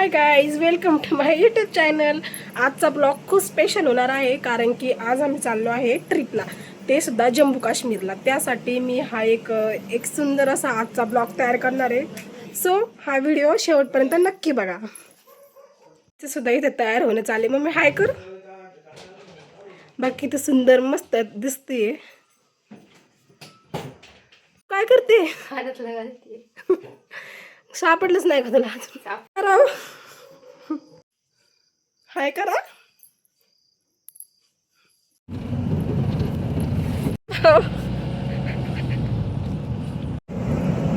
High guys, welcome to my YouTube channel. आजचा blog खूप special होणार आहे कारण की आज आम्ही चाललो आहे ट्रिपला, ते सुद्धा जम्मू काश्मीरला. त्यासाठी मी हा एक सुंदर असा आजचा ब्लॉग तयार करणार आहे. सो हा व्हिडिओ शेवटपर्यंत नक्की बघा. ते सुद्धा इथे तयार होणं चालेल. मग मी हाय कर बाकी तर सुंदर मस्त दिसते. काय करते? सापडलंच नाही का तुला अजून? हाय करा.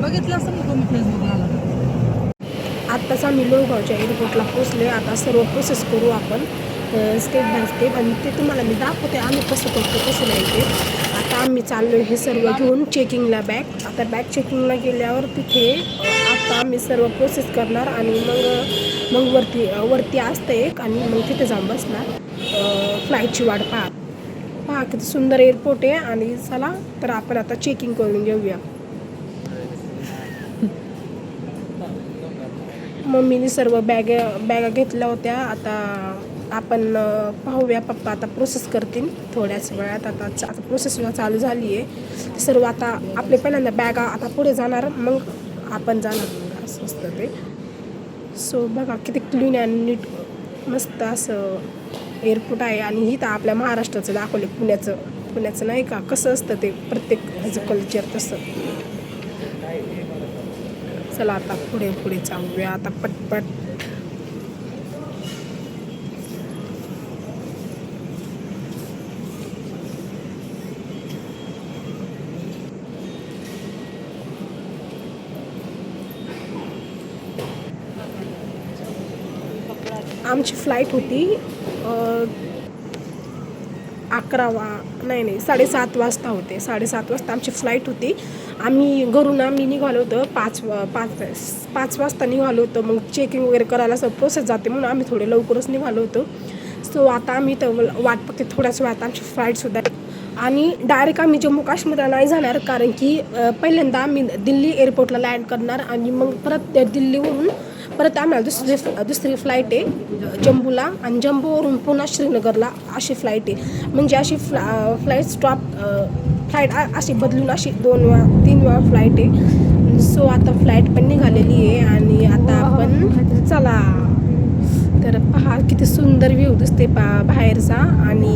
बघितलं असं ना तुम्ही फेसबुकला. आत्ताच आम्ही लोहगावच्या एअरपोर्टला पोचले. आता सर्व प्रोसेस करू आपण स्टेप बाय स्टेप, आणि ते तुम्हाला मी दाखवते आम्ही कसं करतो कसं नाही ते. आता आम्ही चाललो हे सर्व घेऊन चेकिंगला बॅग. आता बॅग चेकिंगला गेल्यावर तिथे आता आम्ही सर्व प्रोसेस करणार आणि मग वरती असतं एक, आणि मग तिथे जाऊन बसणार. फ्लाईटची वाट पहा किती सुंदर एअरपोर्ट आहे. आणि चला तर आपण आता चेकिंग करून घेऊया. मम्मीने सर्व बॅगा घेतल्या होत्या. आता आपण पाहूया. पप्पा आता प्रोसेस करतील थोड्याच वेळात. आता प्रोसेस चालू झाली आहे सर्व. आता आपले पहिल्यांदा बॅगा आता पुढे जाणार, मग आपण जाणार, असं असतं ते. सो बघा किती क्लीन आणि नीट मस्त असं एअरपोर्ट आहे. ही तर आपल्या महाराष्ट्राचं दाखवले, पुण्याचं नाही का, कसं असतं ते प्रत्येक ह्याचं कल्चर तसं. चला आता पुढे जाऊया आता पटपट. आमची फ्लाईट होती 7:30 वाजता होते. 7:30 वाजता आमची फ्लाईट होती. आम्ही निघालो होतो 5 वाजता निघालो होतो. मग चेकिंग वगैरे करायला सब प्रोसेस जाते म्हणून आम्ही थोडे लवकरच निघालो होतो. सो आता आम्ही तर वाट बघते थोड्याच वेळात आमची फ्लाईटसुद्धा. आणि डायरेक्ट आम्ही जम्मू काश्मीरला नाही जाणार, कारण की पहिल्यांदा आम्ही दिल्ली एअरपोर्टला लँड करणार आणि मग परत दिल्लीवरून परत आम्हाला दुसरी फ्लाईट आहे जम्बूला, आणि जम्बूवरून पुन्हा श्रीनगरला अशी फ्लाईट आहे. म्हणजे अशी फ्लाईट अशी बदलून अशी 2-3 वेळा फ्लाईट आहे. सो आता फ्लाईट पण निघालेली आहे आणि आता आपण चला. तर पहा किती सुंदर व्ह्यू दिसते बाहेरचा, आणि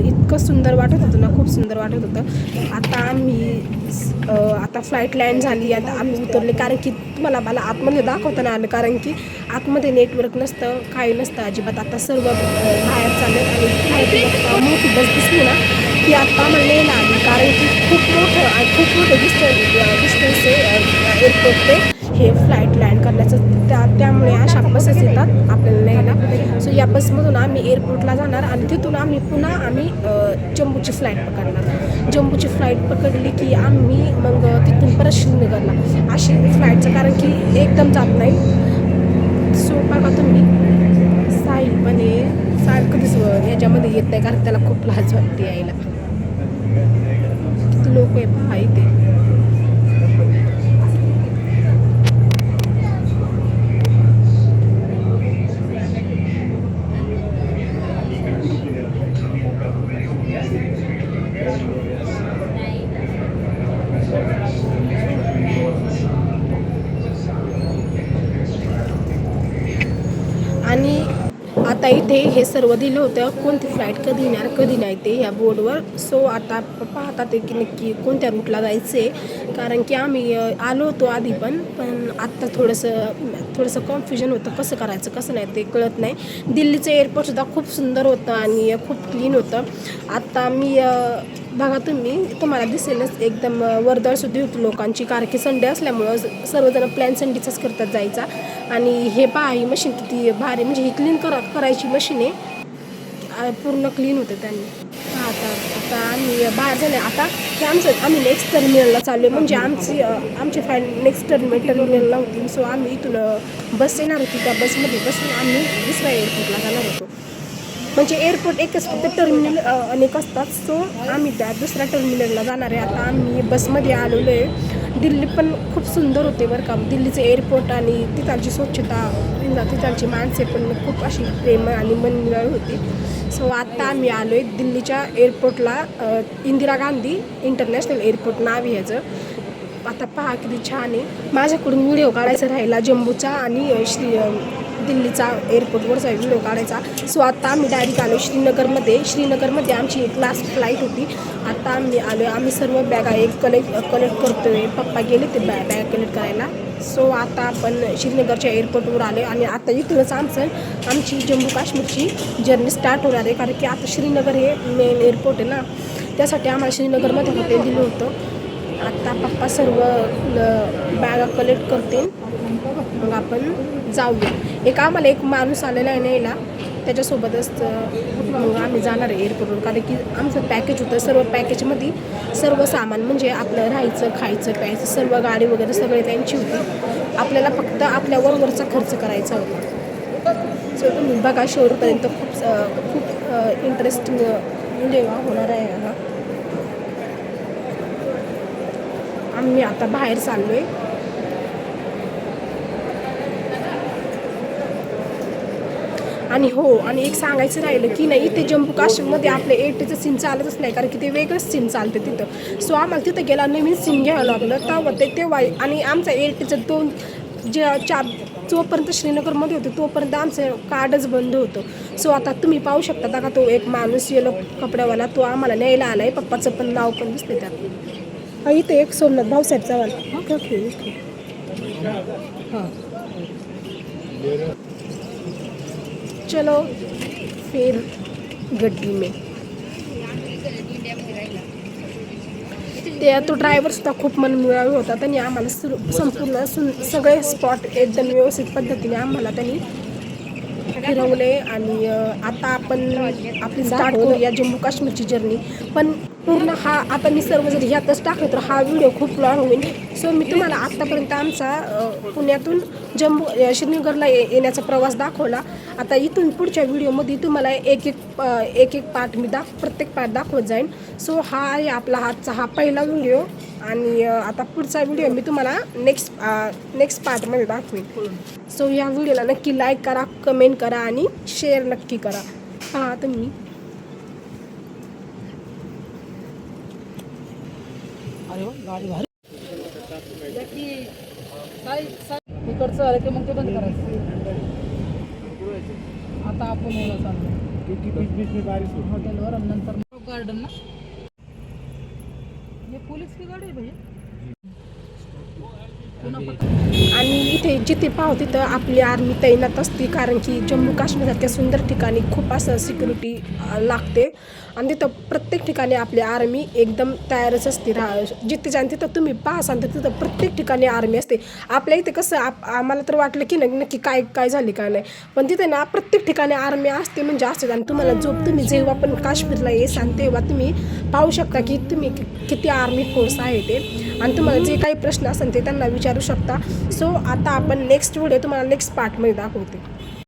इतकं सुंदर वाटत होतं ना, खूप सुंदर वाटत होतं. आता फ्लाईट लँड झाली. आता आम्ही उतरले, कारण की मला आतमध्ये दाखवताना आलं, कारण की आतमध्ये नेटवर्क नसतं, काही नसतं अजिबात. आता सर्व बाहेर चालले आणि फ्लाईट मोठी बस दिसली ना ती आत्ता आम्हाला न्यायला आली, कारण की खूप मोठं डिस्टन्स आहे एअरपोर्ट ते हे फ्लाईट लँड करण्याचं. त्यामुळे अशा बसेस येतात आपल्याला न्यायला. सो या बसमधून आम्ही एअरपोर्टला जाणार आणि तिथून आम्ही जम्बूची फ्लाईट पकडणार. जम्बूची फ्लाईट पकडली की आम्ही मग तिथून परत श्रीनगरला अशी फ्लाईटचं, कारण की एकदम जात नाही. सो बघा तुम्ही, साहिल पण सारखं दिसतं याच्यामध्ये येत नाही, कारण त्याला खूप लाज वाटते यायला. किती लोक आहे पहा इथे. आणि आता इथे हे सर्व दिलं होतं कोणती फ्लाईट कधी येणार कधी नाही ते ह्या बोर्डवर. सो आता पाहतात की नक्की कोणत्या रूटला जायचं आहे, कारण की आम्ही आलो होतो आधी पण आत्ता थोडंसं कन्फ्युजन होतं, कसं करायचं कसं नाही ते कळत नाही. दिल्लीचं एअरपोर्टसुद्धा खूप सुंदर होतं आणि खूप क्लीन होतं. आता बघा तुम्हाला दिसेलच एकदम वर्दळसुद्धा होती लोकांची, कारण की संडे असल्यामुळं सर्वजण प्लॅन संडेचाच करतात जायचा. आणि हे पहा ही मशीन किती भारी, म्हणजे ही क्लीन करायची मशीन आहे, पूर्ण क्लीन होतं त्यांनी. आता आम्ही बाहेर झाले. आता हे आम्ही नेक्स्ट टर्मिनलला चाललो, म्हणजे आमची फ्लाईट नेक्स्ट टर्मिनलला होती. सो आम्ही इथून बस येणार होती, त्या बसमध्ये बसून आम्ही दुसऱ्या एअरपोर्टला जाणार होतो. म्हणजे एअरपोर्ट एकच फक्त टर्मिनल अनेक असतात. सो आम्ही त्या दुसऱ्या टर्मिनलला जाणार आहे. आता आम्ही बसमध्ये आलेलो आहे. दिल्ली पण खूप सुंदर होते बरं का. दिल्लीचं एअरपोर्ट आणि तिथालची स्वच्छता, तिथालची माणसे पण खूप अशी प्रेमळ आणि मनमिळाऊ होती. सो आता आम्ही आलो आहे दिल्लीच्या एअरपोर्टला. इंदिरा गांधी इंटरनॅशनल एअरपोर्ट नाव आहे ह्याचं. आता पहा किती छान आहे. माझ्याकडून व्हिडिओ काढायचा राहिला जम्बूचा आणि दिल्लीचा एअरपोर्टवरचा व्हिडिओ काढायचा. सो आता आम्ही डायरेक्ट आलो श्रीनगरमध्ये आमची एक लास्ट फ्लाईट होती. आता आम्ही आलो आम्ही सर्व बॅगा कलेक्ट करतो आहे. पप्पा गेले ते बॅग कलेक्ट करायला. सो आता आपण श्रीनगरच्या एअरपोर्टवर आलो आणि आता इथूनच आमची जम्मू काश्मीरची जर्नी स्टार्ट होणार आहे. कारण की आता श्रीनगर हे मेन एअरपोर्ट आहे ना, त्यासाठी आम्हाला श्रीनगरमध्ये हॉटेल दिलं होतं. आता पप्पा सर्व बॅगा कलेक्ट करतील, मग आपण जाऊया. आम्हाला एक माणूस आलेला आहे न्यायला, त्याच्यासोबतच मग आम्ही जाणार आहे एअरपोर्टवर. कारण की आमचं पॅकेज होतं. सर्व पॅकेजमध्ये सर्व सामान म्हणजे आपलं राहायचं खायचं प्यायचं सर्व गाडी वगैरे सगळे त्यांची होती. आपल्याला फक्त आपल्या वरवरचा खर्च करायचा होता. सो तुम्ही बघा शेवटपर्यंत खूप इंटरेस्टिंग व्हिडिओ होणार आहे हा. आम्ही आता बाहेर चाललो आहे. आणि एक सांगायचं राहिलं की नाही, इथे जम्मू काश्मीरमध्ये आपलं एअरटेलचं सिम चालतच नाही. कारण की ते वेगळंच सिम चालतं तिथं. सो आम्हाला तिथं गेला नवीन सिम घ्यावं लागलं तेव्हा आणि आमचा एअरटेलचं जोपर्यंत श्रीनगरमध्ये होतं तोपर्यंत आमचं कार्डच बंद होतं. सो आता तुम्ही पाहू शकता का, तो एक माणूस येलो कपड्यावाला तो आम्हाला न्यायला आला आहे. पप्पाचं पण नाव पण दिसते त्यात. इथे एक सोमनाथ भाऊसाहेब चव्हाण. ओके. हां, चलो फिर गड्डी में. तो ड्रायव्हर सुद्धा खूप मनमिळाऊ होता. त्यांनी आम्हाला संपूर्ण सगळे स्पॉट एकदम व्यवस्थित पद्धतीने आम्हाला त्यांनी फिरवले. आणि आता आपण आपली स्टार्ट करूया जम्मू काश्मीरची जर्नी. पण पूर्ण हा आता मी सर्व जर ह्यातच टाकलं तर हा व्हिडिओ खूप लॉंग होईल. सो मी तुम्हाला आत्तापर्यंत आमचा पुण्यातून श्रीनगरला येण्याचा प्रवास दाखवला. आता इथून पुढच्या व्हिडिओमध्ये तुम्हाला एक पार्ट मी प्रत्येक पार्ट दाखवत जाईन. सो हा आहे आपला हा पहिला व्हिडिओ. आणि आता पुढचा व्हिडिओ मी तुम्हाला नेक्स्ट पार्टमध्ये दाखवेन. सो या व्हिडिओला नक्की लाईक करा, कमेंट करा आणि शेअर नक्की करा. पहा तुम्ही. अरे वा, गाडी भारी. इकडचं आलं की मग ते बंद करायचं. आता आपण ओला चाललो हॉटेलवर आणि नंतर गार्डन ना. हे पोलीस की गाडी आहे भैया. आणि इथे जिथे पाहू तिथं आपली आर्मी तैनात असते. कारण की जम्मू काश्मीरसारख्या सुंदर ठिकाणी खूप असं सिक्युरिटी लागते. आणि तिथं प्रत्येक ठिकाणी आपली आर्मी एकदम तयारच असते. जिथे जाण तिथं तुम्ही पाहसाल तर तिथं प्रत्येक ठिकाणी आर्मी असते. आपल्या इथे कसं आम्हाला तर वाटलं की नक्की काय झाले काय नाही, पण तिथे ना प्रत्येक ठिकाणी आर्मी असते म्हणजे असते. आणि तुम्हाला तुम्ही जेव्हा पण काश्मीरला येसाल तेव्हा तुम्ही पाहू शकता की तुम्ही किती आर्मी फोर्स आहे ते. आणि तुम्हाला जे काही प्रश्न असेल ते त्यांना विचारू शकता. सो आता आपण नेक्स्ट व्हिडिओ तुम्हाला नेक्स्ट पार्टमध्ये दाखवते.